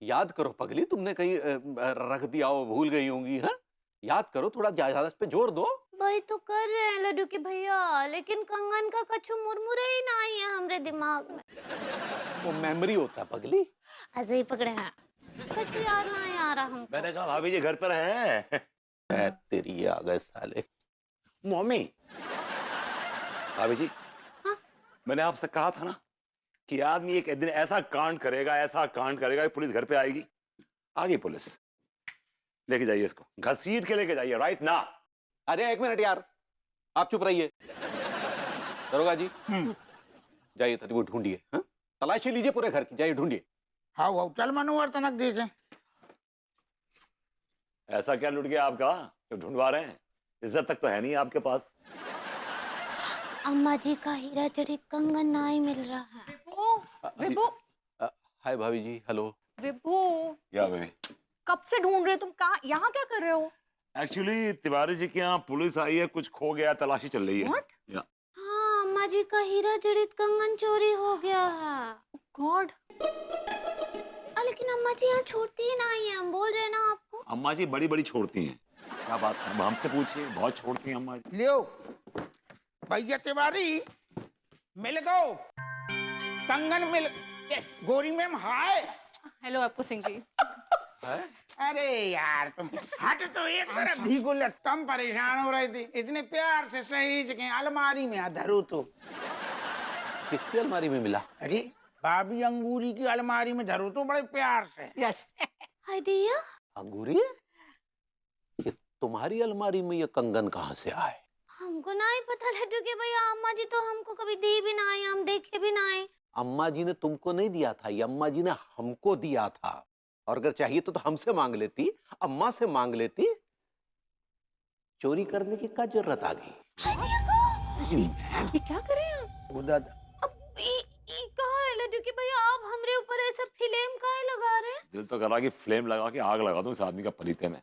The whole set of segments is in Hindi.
याद करो पगली, तुमने कहीं रख दिया हो, भूल गई होंगी। हाँ, याद करो, थोड़ा ज्यादा इस पे जोर दो। वही तो कर रहे हैं लड्डू के भैया, लेकिन कंगन का कछु मुरमुरे ही ना आई है हमरे दिमाग में। वो मेमोरी होता है पगली। ऐसे ही पकड़े हैं, कछु याद नहीं आ रहा हमको। मैंने कहा भाभी जी घर पर हैं। तेरी आ गए साले। मम्मी। भाभी जी। हाँ? मैंने आपसे कहा था ना कि आदमी एक दिन ऐसा कांड करेगा, ऐसा कांड करेगा कि पुलिस घर पे आएगी। आ गई पुलिस। लेके जाइए इसको, घसीट के लेके जाइए, राइट ना। अरे एक मिनट यार, आप चुप रहिए। दरोगा जी, जाइए तरी वो ढूंढिए। हाँ? तलाशी लीजिए पूरे घर की, जाइए ढूंढिए। हाँ चल मनोहर तनक देखे। ऐसा क्या लुट गया आपका जो ढूंढवा रहे हैं? इज्जत तक तो है नहीं आपके पास। अम्मा जी का हीरा जड़ित कंगन नहीं मिल रहा है। विभू, हाय भाभी जी, हेलो। विभू, या बेबी, कब से ढूंढ रहे हो तुम? कहाँ, यहाँ क्या कर रहे हो? एक्चुअली तिवारी जी के यहाँ पुलिस आई है, कुछ खो गया, तलाशी चल रही है। What? या हाँ, अम्मा जी का हीरा जड़ित कंगन चोरी हो गया है। गॉड, लेकिन अम्मा जी यहाँ छोड़ती ही नहीं है, हम बोल रहे हैं ना आपको। अम्मा जी बड़ी बड़ी छोड़ती हैं। क्या बात है, हमसे पूछिए, बहुत छोड़ती हैं अम्मा जी। लियो भैया तिवारी, मिल गो कंगन मिल। यस गोरी मैम, हाय। हेलो आपको सिंह जी। अरे यार तुम हट तो एक तरफ भीगो लट्टम, परेशान हो रहे थे, इतने प्यार से सहेज के अलमारी में धरो तो। किसकी अलमारी में मिला? अरे भाभी अंगूरी की अलमारी में धरो तो बड़े प्यार से। यस। हाय दिया, अंगूरी? ये तुम्हारी अलमारी में ये कंगन कहाँ से आए? हमको नहीं पता लड्डू के भैया, अम्मा जी तो हमको कभी दी भी नहीं, हम देखे भी नहीं। अम्मा जी ने तुमको नहीं दिया था, ये अम्मा जी ने हमको दिया था। और अगर चाहिए तो हमसे मांग लेती, अम्मा से मांग लेती। चोरी करने की क्या जरूरत आ गई? ये क्या कर रहे हैं आप? उधर अब ई कहा है लड्डू के भैया, आप हमरे ऊपर ऐसा फिल्म काहे लगा रहे हैं? दिल तो कर रहा कि फ्लेम लगा के आग लगा दूं इस आदमी का पलीते में।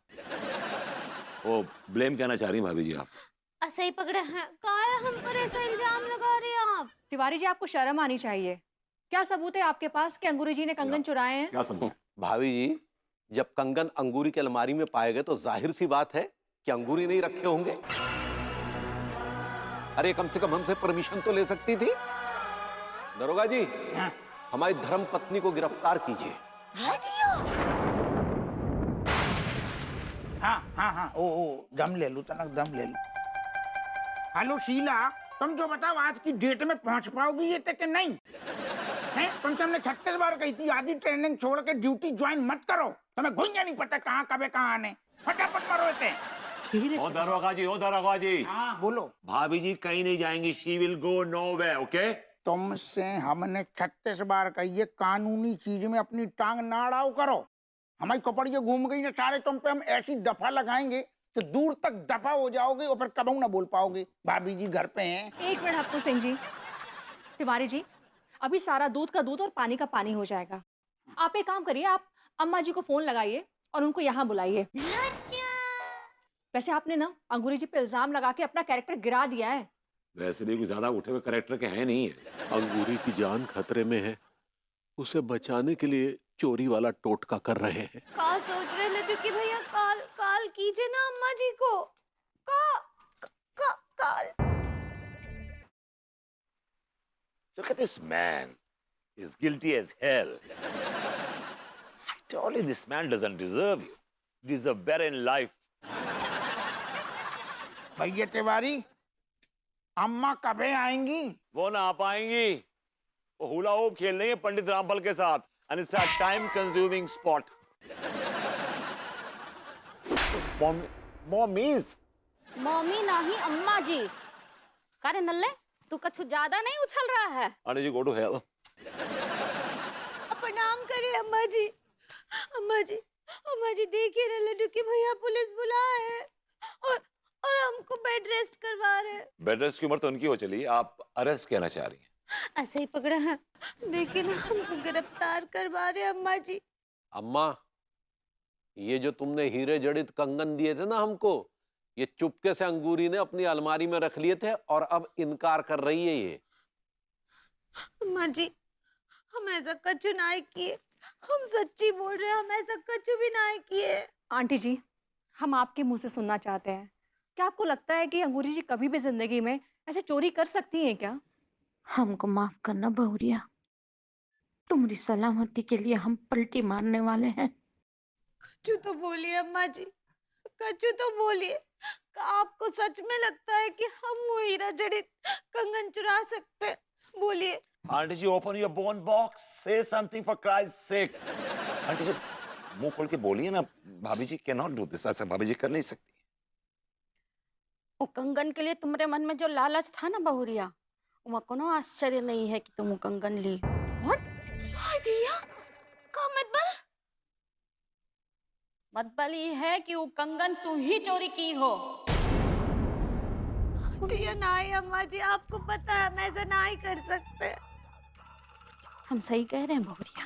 वो ब्लेम कहना चाह रही भाभी जी आप? ऐसे ही पकड़े हैं, काहे हम पर ऐसा इल्जाम लगा रहे हैं आप? तिवारी जी, आपको शर्म आनी चाहिए। क्या सबूत है आपके पास कि अंगूरी जी ने कंगन चुराए हैं? क्या समझ? भाभी जी, जब कंगन अंगूरी की अलमारी में पाए गए तो जाहिर सी बात है कि अंगूरी नहीं रखे होंगे। अरे कम से कम हमसे परमिशन तो ले सकती थी। दरोगा जी, हमारी धर्म पत्नी को गिरफ्तार कीजिए। हाय दिया, हाँ ओ दम ले लूं तनक, दम ले लूं। हेलो शीला, तुम जो बताओ आज की डेट में पहुंच पाओगी ये तक नहीं है? तुमसे हमने 36 बार कही थी आधी ट्रेनिंग छोड़ के ड्यूटी ज्वाइन मत करो, तुम्हें घुइया नहीं पता कहाँ कब कहाँ आने। फटाफट मरो थे। ओ दरोगा जी, हाँ बोलो। भाभी जी कहीं नहीं जाएंगी, she will go nowhere, okay? तुमसे हमने 36 बार कही है कानूनी चीज में अपनी टांग ना अड़ाओ करो। हमारी कपड़िया घूम गई ना सारे, तुम पे हम ऐसी दफा लगाएंगे तो दूर तक दफा हो जाओगे और फिर कभी ना बोल पाओगे भाभी जी घर पे हैं। एक मिनट हप्पू सिंह जी। तिवारी जी, अभी सारा दूध का दूध और पानी का पानी हो जाएगा। आप एक काम करिए, आप अम्मा जी को फोन लगाइए और उनको यहाँ बुलाइए। वैसे आपने ना अंगूरी जी पे इल्जाम लगा के अपना कैरेक्टर गिरा दिया है। वैसे भी कुछ ज्यादा उठे हुए कैरेक्टर के हैं नहीं है। अंगूरी की जान खतरे में है, उसे बचाने के लिए चोरी वाला टोटका कर रहे हैं। का सोच रहे लड्डू के भैया? काल कीजिए ना अम्मा जी को। काल। Look at this man. He's guilty as hell. I told you this man doesn't deserve you. He deserves better in life. भैया तिवारी, अम्मा कबे आएंगी? वो ना आ पाएंगी। वो हुला होप खेल रही है पंडित रामफल के साथ, and it's a time-consuming sport. Mommies. Mummy नहीं अम्मा जी। करे नल्ले, तू कछु ज्यादा नहीं उछल रहा है। Anna ji, go to hell. प्रणाम करे अम्मा जी। अम्मा जी देखिए ना, लड्डू के भैया पुलिस बुलाए हैं और हमको बेड रेस्ट करवा रहे हैं। बेड रेस्ट की उम्र तो उनकी हो चली, आप अरेस्ट कहना चाह रही हैं? ऐसे ही पकड़ा है, देखिए ना हमको गिरफ्तार करवा रहे हैं अम्मा जी। अम्मा, ये जो तुमने हीरे जड़ित कंगन दिए थे ना हमको, ये चुपके से अंगूरी ने अपनी अलमारी में रख लिए थे और अब इनकार कर रही है ये। अम्मा जी, हम ऐसा कछु नहीं किए, हम सच्ची बोल रहे हैं, हम ऐसा कछु भी ना किए। आंटी जी, हम आपके मुंह से सुनना चाहते हैं, क्या आपको लगता है कि अंगूरी जी कभी भी जिंदगी में ऐसे चोरी कर सकती हैं क्या? हमको माफ करना बहुरिया, तुम्हारी सलामती के लिए हम पलटी मारने वाले हैं। कछु तो बोलिए अम्मा जी, कछु तो बोलिए। आपको सच में लगता है कि हम वो हीरा जड़ित कंगन चुरा सकते हैं? बोलिए। Aunty ji open your bone box, से something for Christ sake. Aunty ji मुंह खोल के बोलिए ना, भाभी ji can not do this, ऐसा भाभी जी कर नहीं सकती। वो कंगन के लिए तुम्हारे मन में जो लालच था ना बहुरिया, वहाँ कोनो आश्चर्य नहीं है कि तुम वो कंगन ली। हाय दिया, का मतलब? मतलब ये है कि वो कंगन तुम ही चोरी की हो। दिया नहीं अम्मा जी, आपको पता है हम ऐसा नहीं कर सकते। हम सही कह रहे हैं बहुरिया,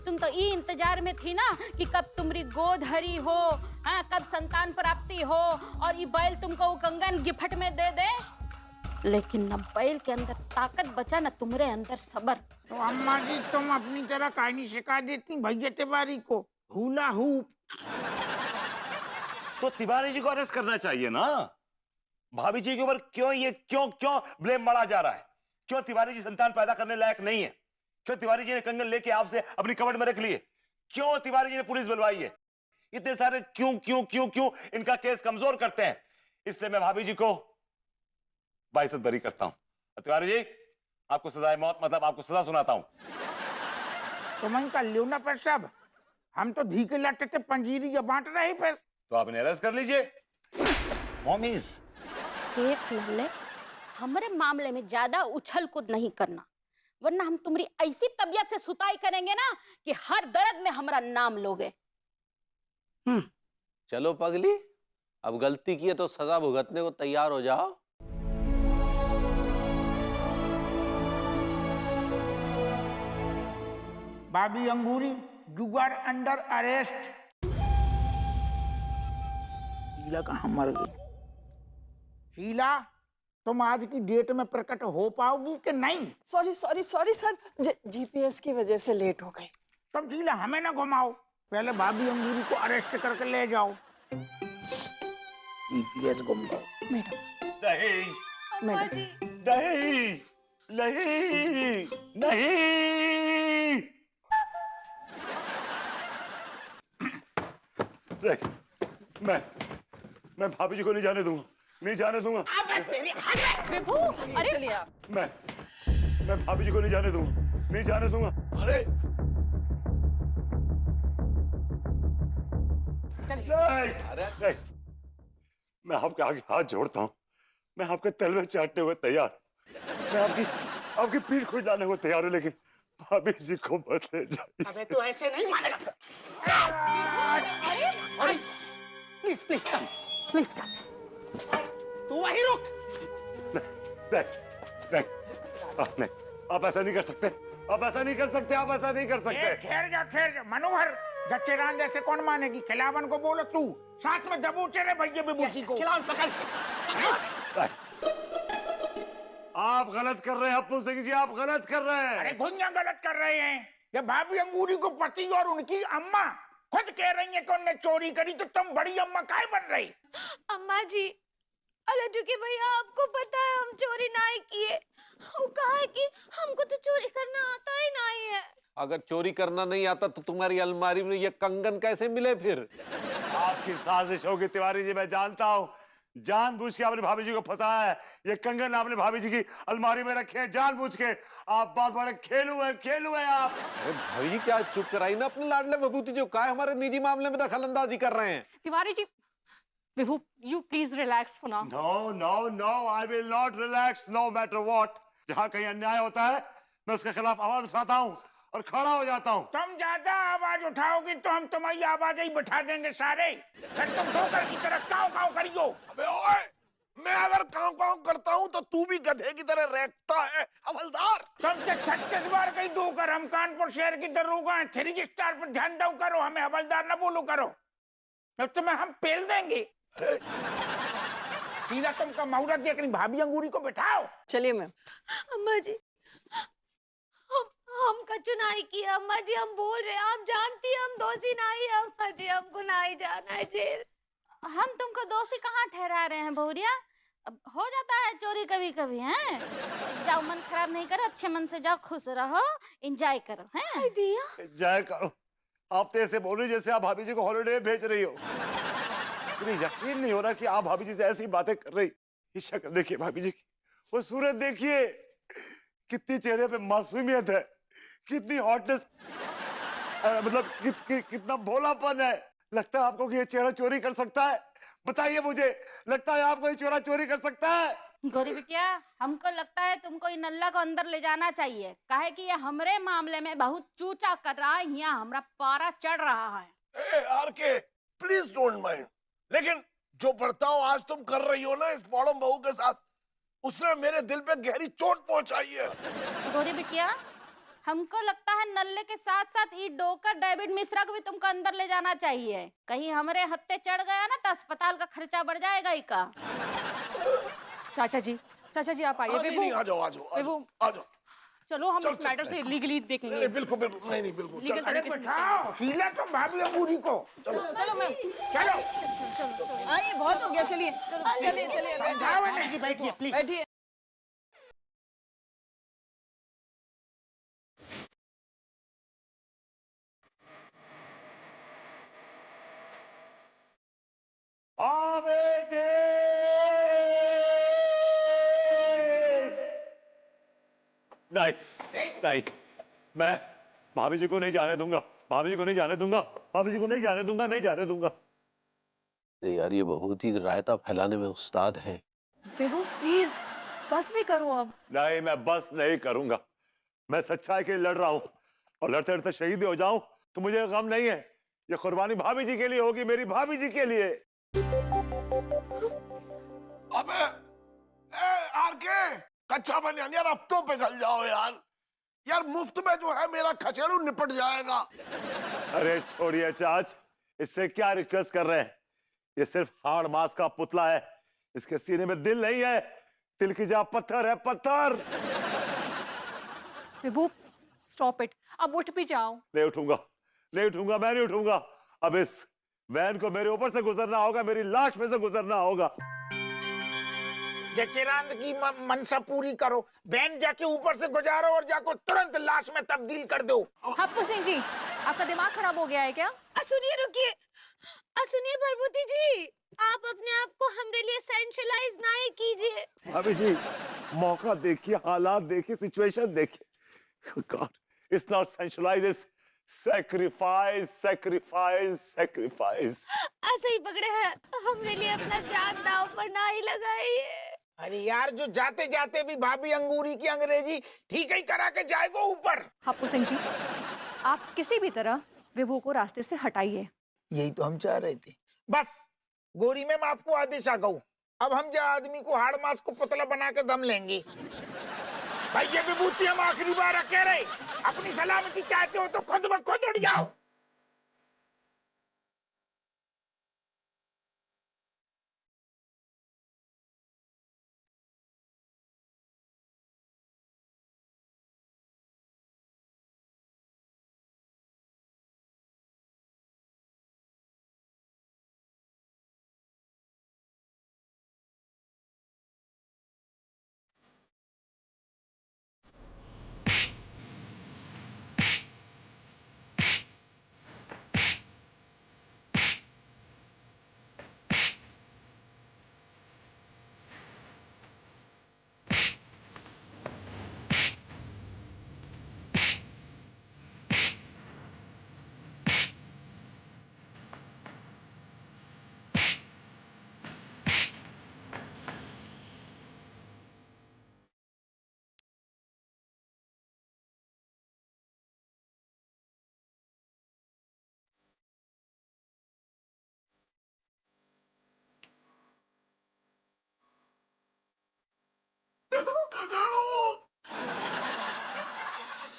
तुम तो ये इंतजार में थी ना कि कब तुम्हारी गोद हरी हो, हाँ, कब संतान प्राप्ति हो और ये बैल तुमको वो कंगन गिफ्ट में दे दे। लेकिन न बैल के अंदर ताकत बचा, न तुम्हारे अंदर सबर। तो अम्मा जी तुम अपनी तरह कहानी सिखा देती भैया तिवारी को हुला हूप। तो तिवारी जी को अरेस्ट करना चाहिए ना। भाभी जी के ऊपर क्यों ब्लेम मढ़ा जा रहा है? क्यों तिवारी जी संतान पैदा करने लायक नहीं है? क्यों तिवारी जी ने कंगन लेके आपसे अपनी कबड़ में रख लिए? क्यों तिवारी जी ने पुलिस बुलवाई है? इतने सारे क्यों इनका केस कमजोर करते हैं। इसलिए मैं भाभी जी को बाइज्जत बरी करता हूं। तिवारी जी आपको सजाए मौत, मतलब आपको सजा सुनाता हूं। तुम इनका लियो ना पर सब, हम तो धी के लट्टे से पंजीरी या बांट रहे फिर। तो आप इन्हें अरेस्ट कर लीजिए। मॉमीज देख लल्ले, हमारे मामले में ज्यादा उछल कूद नहीं करना, वरना हम तुम्हारी ऐसी तबीयत से सुताई करेंगे ना कि हर दर्द में हमारा नाम लोगे। चलो पगली, अब गलती की है तो सजा भुगतने को तैयार हो जाओ। भाभी Angoori, you are under arrest. Sheela कहाँ मर गई? शीला, तुम आज की डेट में प्रकट हो पाओगी कि नहीं? सॉरी सर, जीपीएस की वजह से लेट हो गई। तुम शीला हमें ना घुमाओ, पहले भाभी अंगूरी को अरेस्ट करके ले जाओ। जीपीएस घुम गए। नहीं अम्मा जी, नहीं। देख, मैं भाभी जी को नहीं जाने दूंगा। अरे चलिए आप। मैं भाभी जी को नहीं जाने दूंगा। अरे नहीं। मैं आपके आगे हाथ जोड़ता हूं, मैं आपके तलवे चाटने को तैयार, मैं आपकी पीठ खुजलाने को तैयार हूं, लेकिन भाभी जी को मत ले जाइए। अबे तू ऐसे नहीं मानेगा। Please come. तू वहीं रुक। नहीं, आप ऐसा नहीं कर सकते। ठहर जा मनोहर, जच्चे रान जैसे कौन मानेगी? खिलावन को बोलो तू, साथ में दबोचे रे भैया विभूति को। खिलाओ पकड़ से। आप गलत कर रहे हैं अप्पू सिंह जी, आप गलत कर रहे हैं। अरे गुंजा गलत कर रहे हैं। जब भाभी अंगूरी को पति और उनकी अम्मा खुद कह रही है कि उन्होंने चोरी करी, तो तुम बड़ी अम्मा काहे बन रही? अम्मा जी, अलजू के भैया आपको पता है हम चोरी नहीं किए। वो कहा है कि हमको तो चोरी करना आता ही नहीं है। अगर चोरी करना नहीं आता तो तुम्हारी अलमारी में ये कंगन कैसे मिले फिर? आपकी साजिश होगी तिवारी जी, मैं जानता हूँ। जानबूझ के आपने भाभी जी को फंसाया है। ये कंगन आपने भाभी जी की अलमारी में रखे हैं जानबूझ के। आप बहुत बड़े खेलू हैं आप। अरे भाई क्या चुप कराई ना अपने लाडले विभूति जो का हमारे निजी मामले में दखल अंदाजी कर रहे हैं। तिवारी जी, विभू, you please relax for now. No, I will not relax no matter what. जहाँ कहीं अन्याय होता है मैं उसके खिलाफ आवाज उठाता हूँ और खड़ा हो जाता हूँ। तुम ज्यादा आवाज उठाओगी तो हम तुम्हारी आवाज ही बैठा देंगे सारे। फिर तुम ठोकर की तरह काव करियो। अबे ओए, मैं अगर काव करता हूँ तो तू भी गधे की तरह रेंगता है हवलदार। तुमसे 36 बार कहीं दोकर हम कानपुर शहर की दरोगा हैं। 3 स्टार पर ध्यान दो करो, हमें हवलदार न बोलो करो, तो तुम्हें हम पेल देंगे। सीधा तुमका मुहूर्त देख रही, भाभी अंगूरी को बैठाओ। चलिए मैम। अम्मा जी, हम कछु नहीं किया अम्मा जी, हम बोल रहे हैं, आप जानती हैं हम दोषी नहीं है अम्मा जी, हमको नहीं जाना है जेल। हम तुमको दोषी कहाँ ठहरा रहे हैं बहुरिया? अब हो जाता है चोरी कभी कभी, हैं? जाओ, मन खराब नहीं करो, अच्छे मन से जाओ, खुश रहो, एंजॉय करो, हैं? दिया जय करो। आप तो ऐसे बोल रही जैसे आप भाभी जी को हॉलिडे भेज रही हो। मुझे यकीन नहीं हो रहा कि आप भाभी जी से ऐसी बातें कर रही। ये शक्ल देखिए भाभी जी की, वो सूरत देखिए, कितनी चेहरे पे मासूमियत है, कितनी हॉटनेस, मतलब कितना भोलापन है। लगता है आपको कि ये चेहरा चोरी कर सकता है? बताइए मुझे, लगता है आपको ये चेहरा चोरी कर सकता है? गौरी बिटिया, हमको लगता है तुमको इन नल्ला को अंदर ले जाना चाहिए, काहे कि ये हमरे मामले में बहुत चूचा कर रहा है, यहाँ हमरा पारा चढ़ रहा है। आरके प्लीज डोंट माइंड, लेकिन जो बर्ताव आज तुम कर रही हो ना इस बॉडम बहू के साथ, उसने मेरे दिल पे गहरी चोट पहुंचाई है। गौरी बिटिया, हमको लगता है नल्ले के साथ साथ ई डोकर डेविड मिश्रा को भी तुमको अंदर ले जाना चाहिए। कहीं हमरे हत्ते चढ़ गया ना तो अस्पताल का खर्चा बढ़ जाएगा ही का। चाचा जी आप आइए। नहीं, नहीं, आ जाओ, आ जाओ, आ जाओ, आ जाओ। चलो हम चल, इस चल, मैटर से लीगली नहीं, देखेंगे। नहीं, बिल्कुल बिल्कुल नहीं, नहीं, बिल्कुल लीगल चल, अरे तरीके से बैठाओ शीला तो भाभी अंगूरी को। चलो मैम, चलो हाँ ये बहुत हो गया, चलिए चलिए चलिए समझाओ इन्हें। जी बैठिए प्लीज। बैठिए। नहीं, नहीं, मैं भाभी जी को नहीं जाने दूंगा, भाभी जी को नहीं जाने दूंगा, भाभी जी को नहीं जाने दूंगा, नहीं जाने दूंगा। अरे यार, ये बहुत ही रायता फैलाने में उस्ताद है। विभू प्लीज बस भी करो अब। नहीं, मैं बस नहीं करूंगा। मैं सच्चाई के लिए लड़ रहा हूं, और लड़ते लड़ते शहीद हो जाऊं तो मुझे गम नहीं है। ये कुर्बानी भाभी जी के लिए होगी, मेरी भाभी जी के लिए। अबे आरके कच्चा बनियान यार, अब तो पिघल जाओ यार। यार मुफ्त में जो है मेरा खचेड़ू निपट जाएगा। अरे छोड़िए चाच, इससे क्या रिक्वेस्ट कर रहे हैं? ये सिर्फ हाड़ मांस का पुतला है, इसके सीने में दिल नहीं है। दिल की जगह पत्थर है, पत्थर। विभू स्टॉप इट, अब उठ भी जाओ। नहीं उठूंगा, नहीं उठूंगा, मैं नहीं उठूंगा। अब इस वैन को मेरे ऊपर से गुजरना होगा, मेरी लाश में से गुजरना होगा। जचेरांद की मनसा पूरी करो, बैन जाके ऊपर से गुजारो और जाको तुरंत लाश में तब्दील कर दो। हप्पू सिंह जी, आपका दिमाग खराब हो गया है क्या? सुनिए, रुकिए, सुनिए भरभूति जी, आप अपने आप को हमरे लिए सेंशलाइज नहीं कीजिए। भाभी जी, मौका देखिए, हालात देखिए, सिचुएशन देखिए। God, it's not sensualize, it's sacrifice, sacrifice, sacrifice. ऐसे ही पकड़े हैं, हमरे लिए अपना जान दांव पर नहीं लगाइए। अरे यार, जो जाते जाते भी भाभी अंगूरी की अंग्रेजी ठीक ही करा के जाएगा ऊपर। हप्पू सिंह जी, आप किसी भी तरह विभू को रास्ते से हटाइए। यही तो हम चाह रहे थे। बस गोरी मैम, आपको आदेश आ गऊ। अब हम जो आदमी को हाड़ मास को पुतला बना के दम लेंगे। भाई ये विभूति हम आखिरी बार कह रहे, अपनी सलामती चाहते हो तो खुद ब खुद उड़ जाओ।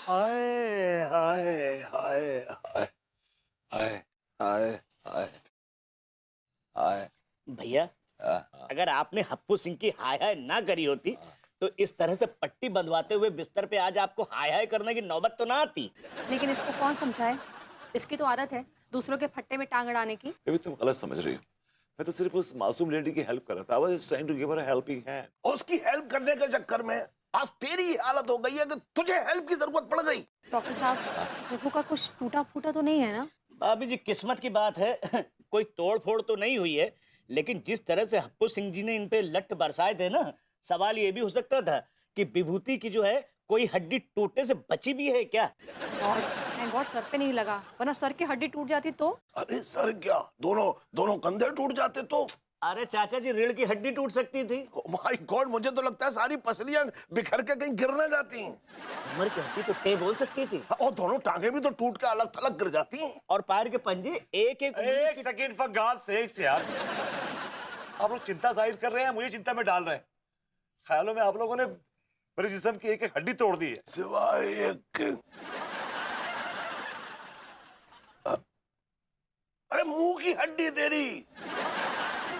हाय हाय हाय हाय हाय हाय हाय हाय। भैया, अगर आपने हप्पू सिंह की हाय हाय ना करी होती तो इस तरह से पट्टी बंधवाते हुए बिस्तर पे आज आपको हाय हाय करने की नौबत तो ना आती। लेकिन इसको कौन समझाए, इसकी तो आदत है दूसरों के फट्टे में टांग अड़ाने की। बेबी तुम गलत समझ रही हो। मैं तो सिर्फ उस मासूम लेडी की हेल्प कर रहा था। I was just trying to give her a helping hand. उसकी हेल्प करने के चक्कर में आज तेरी ही हालत हो गई है कि तुझे हेल्प की जरूरत पड़ गई। डॉक्टर साहब, प्रभु का कुछ टूटा फूटा तो नहीं है ना? भाभी जी किस्मत की बात है कोई तोड़ फोड़ तो नहीं हुई है, लेकिन जिस तरह से हप्पू सिंह जी ने इन पे लट बरसाए थे ना, सवाल ये भी हो सकता था कि विभूति की जो है कोई हड्डी टूटने से बची भी है क्या। और थैंक गॉड सर पे नहीं लगा, वरना सर की हड्डी टूट जाती तो। अरे सर क्या, दोनों दोनों कंधे टूट जाते तो। अरे चाचा जी रीढ़ की हड्डी टूट सकती थी। माय गॉड, मुझे तो लगता है सारी पसलियां बिखर के कहीं गिरने जाती हैं। कमर की हड्डी तो टे बोल सकती थी। और दोनों टांगे भी तो टूट के अलग थलग गिर जाती हैं। और पैर के पंजे एक एक एक सेकंड फॉर गॉड सेक्स यार, आप लोग चिंता जाहिर कर रहे हैं, मुझे चिंता में डाल रहे हैं। ख्यालों में आप लोगों ने मेरे जिस्म की एक एक हड्डी तोड़ दी है, सिवाय एक अरे मुंह की हड्डी तेरी।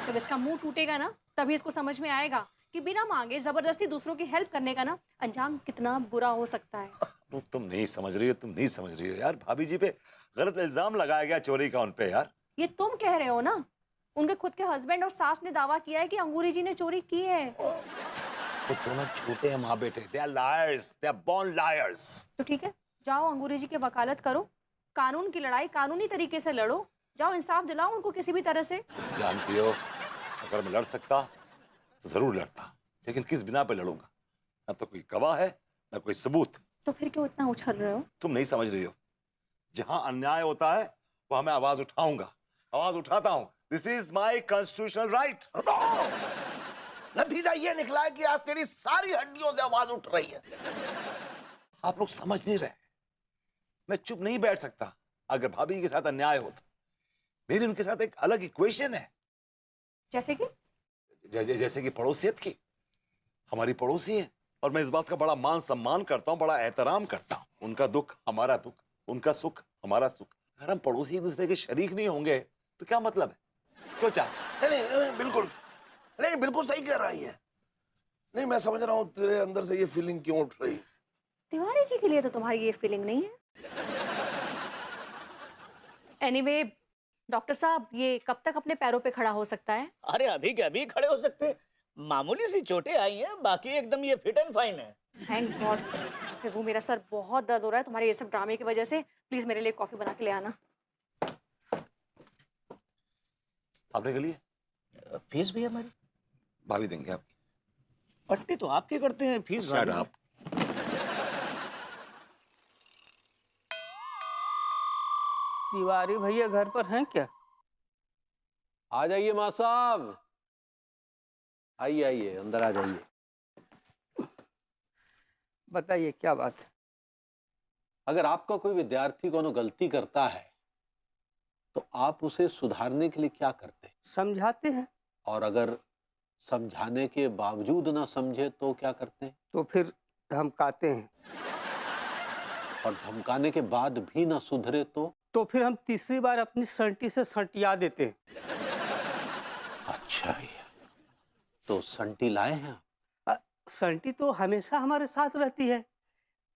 जब इसका मुंह टूटेगा ना तभी इसको समझ में आएगा कि बिना मांगे जबरदस्ती दूसरों की हेल्प करने का ना अंजाम कितना बुरा हो सकता है। तुम नहीं समझ रही हो, तुम नहीं समझ रही हो यार। भाभी जी पे गलत इल्जाम लगाया गया चोरी का उन पे यार। ये तुम कह रहे हो ना, उनके खुद के हस्बैंड और सास ने दावा किया है कि अंगूरी जी ने चोरी की है। वो दोनों झूठे हैं माँ बेटे, they are liars, they are born liars। तो ठीक है, जाओ अंगूरी जी की वकालत करो, कानून की लड़ाई कानूनी तरीके से लड़ो, जाओ इंसाफ दिलाओ उनको किसी भी तरह से। जानती हो अगर मैं लड़ सकता तो जरूर लड़ता, लेकिन किस बिना पे लड़ूंगा? ना तो कोई गवाह है ना कोई सबूत। तो फिर क्यों इतना उछल रहे हो? तुम नहीं समझ रही हो। जहां अन्याय होता है वहां मैं आवाज उठाऊंगा, आवाज उठाता हूं। This is my constitutional right. नतीजा ये निकला है कि आज तेरी सारी हड्डियों से आवाज उठ रही है। आप लोग समझ नहीं रहे। मैं चुप नहीं बैठ सकता। अगर भाभी के साथ अन्याय हो तो मेरी उनके साथ एक अलग इक्वेशन है। जैसे कि? जैसे कि पड़ोसियत की। हमारी पड़ोसी है और मैं इस बात का बड़ा मान सम्मान करता हूँ, बड़ा एहतराम करता हूँ। उनका दुख हमारा दुख, उनका सुख हमारा सुख। अगर हम पड़ोसी एक दूसरे के शरीक नहीं होंगे तो क्या मतलब है? क्यों चाचा? नहीं बिल्कुल नहीं, बिल्कुल सही कह रही है। नहीं, मैं समझ रहा हूँ तेरे अंदर से ये फीलिंग क्यों उठ रही है। तिवारी जी के लिए तो तुम्हारी ये फीलिंग नहीं है। एनीवे डॉक्टर साहब, ये कब तक अपने पैरों पे खड़ा हो सकता है? अरे अभी के अभी खड़े हो सकते हैं। मामूली सी चोटें आई हैं, बाकी एकदम ये फिट एंड फाइन है। Thank God. प्रभु, मेरा सर बहुत दर्द हो रहा है तुम्हारे ये सब ड्रामे की वजह से। प्लीज मेरे लिए कॉफी बना के ले आना। आपने के लिए फीस भी हमारी भाभी देंगे आपकी। पट्टी तो आपके करते हैं, फीस Shut भाभी। up। तिवारी भैया घर पर हैं क्या? आ जाइए माँ साहब, आइए आइए अंदर आ जाइए। बताइए क्या बात है? अगर आपका कोई विद्यार्थी कोनो गलती करता है तो आप उसे सुधारने के लिए क्या करते हैं? समझाते हैं। और अगर समझाने के बावजूद ना समझे तो क्या करते हैं? तो फिर धमकाते हैं। और धमकाने के बाद भी ना सुधरे तो फिर हम तीसरी बार अपनी संटी से सटिया देते हैं। अच्छा ही है। तो संटी लाए हैं? संटी तो हमेशा हमारे साथ रहती है।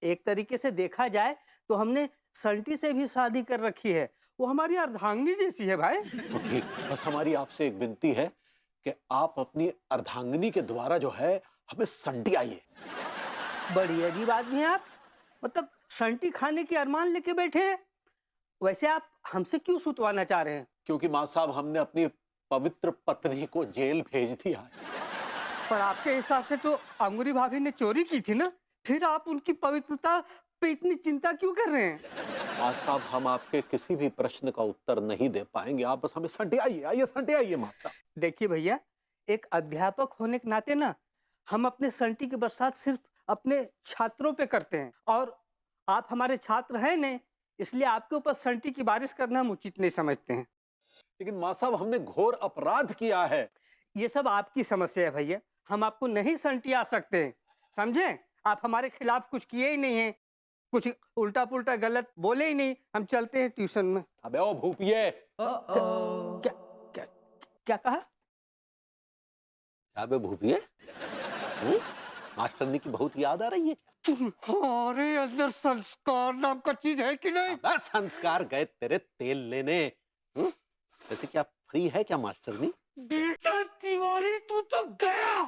एक तरीके से देखा जाए तो हमने संटी से भी शादी कर रखी है। वो हमारी अर्धांगिनी जैसी है भाई। तो ठीक, बस हमारी आपसे एक विनती है कि आप अपनी अर्धांगिनी के द्वारा जो है हमें संटी आइए। बड़ी अजीब आदमी है आप, मतलब संटी खाने की अरमान लेके बैठे हैं। वैसे आप हमसे क्यों सुतवाना चाह रहे हैं? क्योंकि माँ साहब हमने अपनी पवित्र पत्नी को जेल भेज दिया है। पर आपके हिसाब से तो अंगूरी भाभी ने चोरी की थी ना, फिर आप उनकी पवित्रता पे इतनी चिंता क्यों कर रहे हैं? माँ साहब, हम आपके किसी भी प्रश्न का उत्तर नहीं दे पाएंगे। आप बस हमें संटी आइए, आइए संटी आइए माँ साहब। देखिए भैया, एक अध्यापक होने के नाते ना हम अपने संटी की बरसात सिर्फ अपने छात्रों पे करते हैं, और आप हमारे छात्र हैं नहीं, इसलिए आपके ऊपर संटी की बारिश करना हम उचित नहीं समझते हैं। लेकिन माँ साहब, हमने घोर अपराध किया है। ये सब आपकी समस्या है भैया, हम आपको नहीं संटिया सकते, समझे? आप हमारे खिलाफ कुछ किए ही नहीं है, कुछ उल्टा पुल्टा गलत बोले ही नहीं। हम चलते हैं ट्यूशन में। अबे ओ भूपिए, क्या क्या क्या कहा? अबे भूपिए, मास्टरनी की बहुत याद आ रही है। हमारे अंदर संस्कार नाम का चीज है कि नहीं? बस संस्कार गए तेरे तेल लेने। वैसे क्या फ्री है क्या मास्टरनी? बेटा तिवारी तू तो गया।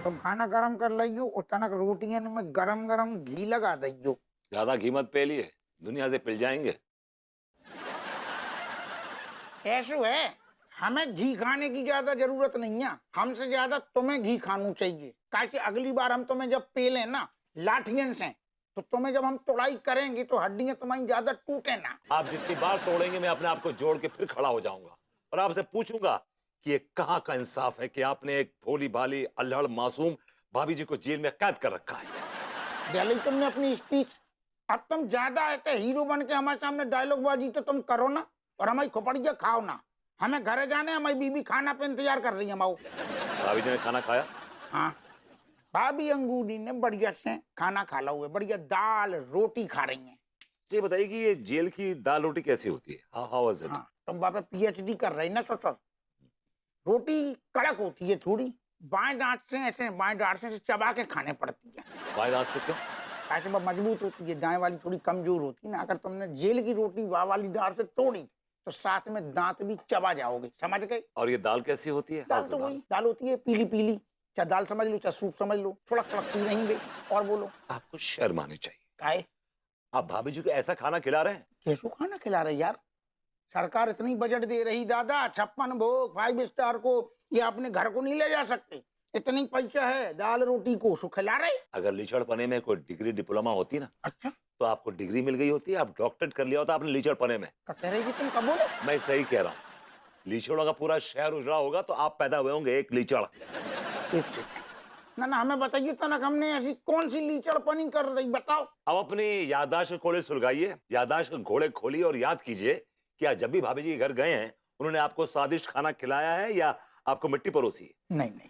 तुम खाना गरम कर लियो, उतनक रोटियां में गरम गरम घी लगा दियो। ज्यादा घी मत पे लिए, दुनिया से पिल जाएंगे। ऐसो है, हमें घी खाने की ज्यादा जरूरत नहीं है, हमसे ज्यादा तुम्हें घी खाना चाहिए। कैसे अगली बार हम तुम्हें जब पेले ना लाठियन से, तो तुम्हें जब हम तोड़ाई करेंगे तो हड्डियां तुम्हारी ज्यादा टूटे ना। आप जितनी बार तोड़ेंगे मैं अपने आप को जोड़ के फिर खड़ा हो जाऊंगा और आपसे पूछूंगा कि ये कहाँ का इंसाफ है कि आपने एक भोली भाली अल्हड़ मासूम भाभी जी को जेल में कैद कर रखा है। दिल्ली तुमने अपनी स्पीच, अब तुम ज्यादा आते हीरो बन के हमारे सामने डायलॉग बाजी तो तुम करो ना, और हमारी खोपड़िया खाओ ना। हमें घरे जाने, हमारी बीबी खाना पे इंतजार कर रही है। माओ भाभी जी ने खाना खाया? हाँ, भाभी अंगूरी ने बढ़िया से खाना खा ला हुए, बढ़िया दाल रोटी खा रही है। ये बताइए कि ये जेल की दाल रोटी कैसी होती है? How was it? हाँ, तुम बापे पीएचडी कर रही ना ससुर। रोटी कड़क होती है थोड़ी, बाएं दांत से ऐसे बाएं दांत से चबा के खाने पड़ती है। बाएं दांत से क्यों? ऐसे वो मजबूत होती है, दाएं वाली थोड़ी कमजोर होती है ना। अगर तुमने जेल की रोटी बाएं वाली दांत से तोड़ी तो साथ में दांत भी चबा जाओगे, समझ गए? और ये दाल कैसी होती है? दाल तो वही दाल होती है, पीली पीली, चाहे दाल समझ लो चाहे सूप समझ लो, थोड़ा पी नहीं गई। और बोलो, आपको शर्म आनी चाहिए। काहे? आप भाभी जी को ऐसा खाना खिला रहे हैं? कैसो खाना खिला रहे यार? सरकार इतनी बजट दे रही दादा, 56 भोग 5 स्टार को, ये अपने घर को नहीं ले जा सकते, इतनी पैसा है, दाल रोटी को सो खिला रहे। अगर लीचड़पने में कोई डिग्री डिप्लोमा होती ना, अच्छा, तो आपको डिग्री मिल गई होती है, आप डॉक्टरेट कर लिया होता आपने लीचड़पने में। कह रहे तुम कब बोले? मैं सही कह रहा हूँ, लीचड़ों का पूरा शहर उजड़ा होगा तो आप पैदा हुए होंगे एक लीचड़। एक सेकंड, ना हमें बताइए तनक, हमने ऐसी कौन सी लीचड़पनी कर रही, बताओ। अब अपनी याददाश्त के खोले सुलगाइए, याददाश्त के घोड़े खोलिए और याद कीजिए कि आज जब भी भाभी जी के घर गए हैं उन्होंने आपको स्वादिष्ट खाना खिलाया है या आपको मिट्टी परोसी है? नहीं नहीं,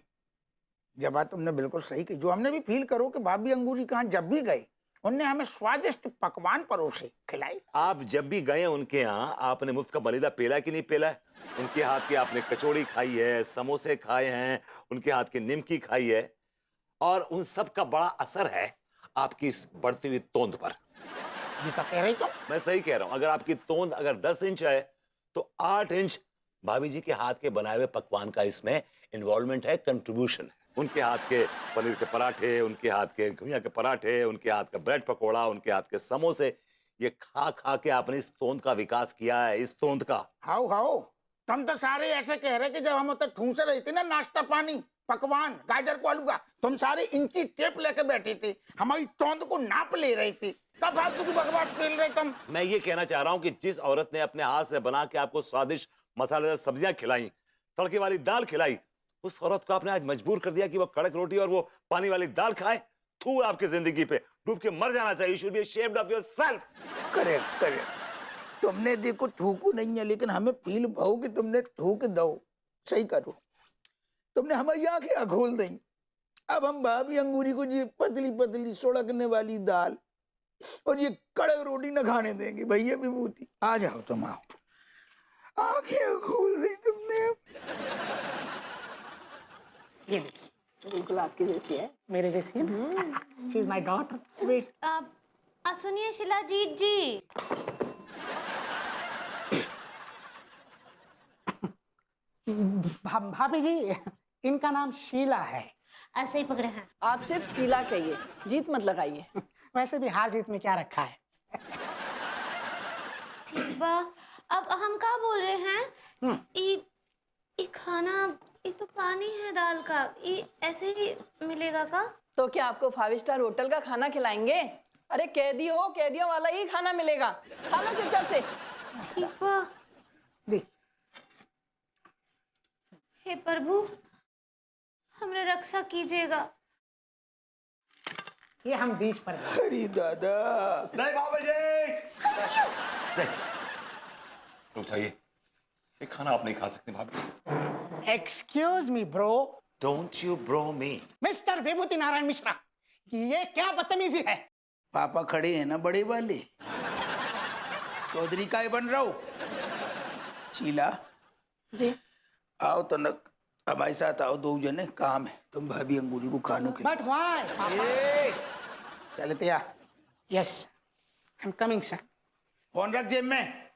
जब बात तुमने बिल्कुल सही कही। जो हमने भी फील करो कि भाभी अंगूरी कहाँ जब भी गए उनने हमें स्वादिष्ट पकवान परोसे खिलाई। आप जब भी गए उनके यहाँ आपने मुफ्त का बलिदा पेला कि नहीं पेला है? उनके हाथ की आपने कचौड़ी खाई है, समोसे खाए हैं, उनके हाथ की निमकी खाई है, और उन सब का बड़ा असर है आपकी इस बढ़ती हुई तोंद पर। जी का कह रही तो? मैं सही कह रहा हूं, अगर आपकी तोंद अगर 10 इंच है तो 8 इंच भाभी जी के हाथ के बनाए हुए पकवान का इसमें इन्वॉल्वमेंट है, कंट्रीब्यूशन है। उनके हाथ के पनीर के पराठे, उनके हाथ के घुइयां के पराठे, उनके हाथ का ब्रेड पकोड़ा, उनके हाथ के समोसे, ये खा खा के आपने इस तोंद का विकास किया है, इस तोंद का। हाउ हाउ, तुम तो सारे ऐसे कह रहे कि जब हम उतर ठूंसे रहे थे ना नाश्ता पानी पकवान गाजर को आलू का, तुम सारे इंची टेप लेके बैठे थे, हमारी तोंद को नाप ले रहे थे। कब फालतू की बकवास पेल रहे तुम? मैं ये कहना चाह रहा हूं कि जिस औरत ने अपने हाथ से बना के आपको स्वादिष्ट मसालेदार सब्जियां खिलाई, तड़के वाली दाल खिलाई, उस औरत को आपने आज मजबूर कर दिया कि वो कड़क रोटी और वो पानी वाली दाल खाए। थू आपकी जिंदगी पे, डूब के मर जाना चाहिए। You should be ashamed of yourself. Correct correct, तुमने देखो थूकू नहीं है, लेकिन हमें फील भाव कि तुमने थूक दो। सही करो, तुमने हमारी आंखें खोल दी। अब हम भाभी अंगूरी को ये पतली पतली सुड़कने वाली दाल और ये कड़क रोटी न खाने देंगे। भैया विभूति आ जाओ, तुम आओ, आंखें खोल दी तुमने। ये देखिए, बिल्कुल आपकी जैसी है, मेरे जैसी है। She is my daughter, sweet. सुनिए शिलाजीत जी, भाभी जी, इनका नाम शीला है। ऐसे ही पकड़े हैं। आप सिर्फ शीला कहिए, जीत मत लगाइए। वैसे भी हार जीत में क्या रखा है। ठीक बा, अब हम क्या बोल रहे हैं? ये खाना, ये तो पानी है दाल का, ये ऐसे ही मिलेगा का? तो क्या आपको 5 स्टार होटल का खाना खिलाएंगे? अरे कैदी हो, कैदियों वाला ही खाना मिलेगा, खा लो चुपचाप से। ठीक बा। देख, हे प्रभु, हमरे रक्षा कीजिएगा। ये हम बीच पर। अरे दादा, नहीं बाबा जी, रुक जाइए, ये खाना आप नहीं खा सकते भाभी। Excuse me bro, don't you bro me. Mister Vibhuti Narayan Mishra, ये क्या बदतमीजी है? पापा खड़े हैं ना बड़े वाले, चौधरी का ही बन रहा हूँ। शीला जी आओ तो न हमारे साथ आओ, 2 जने काम है, तुम भाभी अंगूरी को खानों के बट वाई चलते आ। Yes I am coming sir. Phone रख जेब में।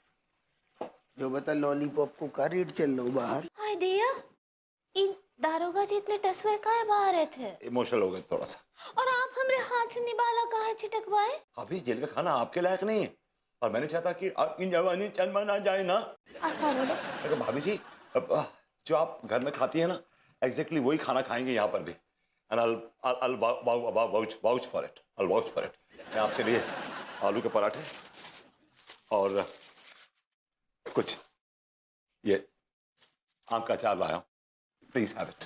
जो बता लॉलीपॉप को का रेट चल रहा बाहर? हाय दिया, इन दारोगा जी इतने टसवे काहे बाहर रहे थे? इमोशनल हो गए थोड़ा सा। और आप हमरे हाथ से निभाला काहे छिटकवाए? अभी जेल का खाना आपके लायक नहीं है, और मैंने चाहता कि आपकी जवानी चंद ना जाए ना। आप क्या बोले? अरे भाभी जी, जो आप घर में खाती है ना, एग्जैक्टली वही खाना खाएंगे यहाँ पर भी। And I'll vouch for it. I'll vouch for it. मैं आपके लिए आलू के पराठे और कुछ ये आम का अचार लाया हूँ। Please have it.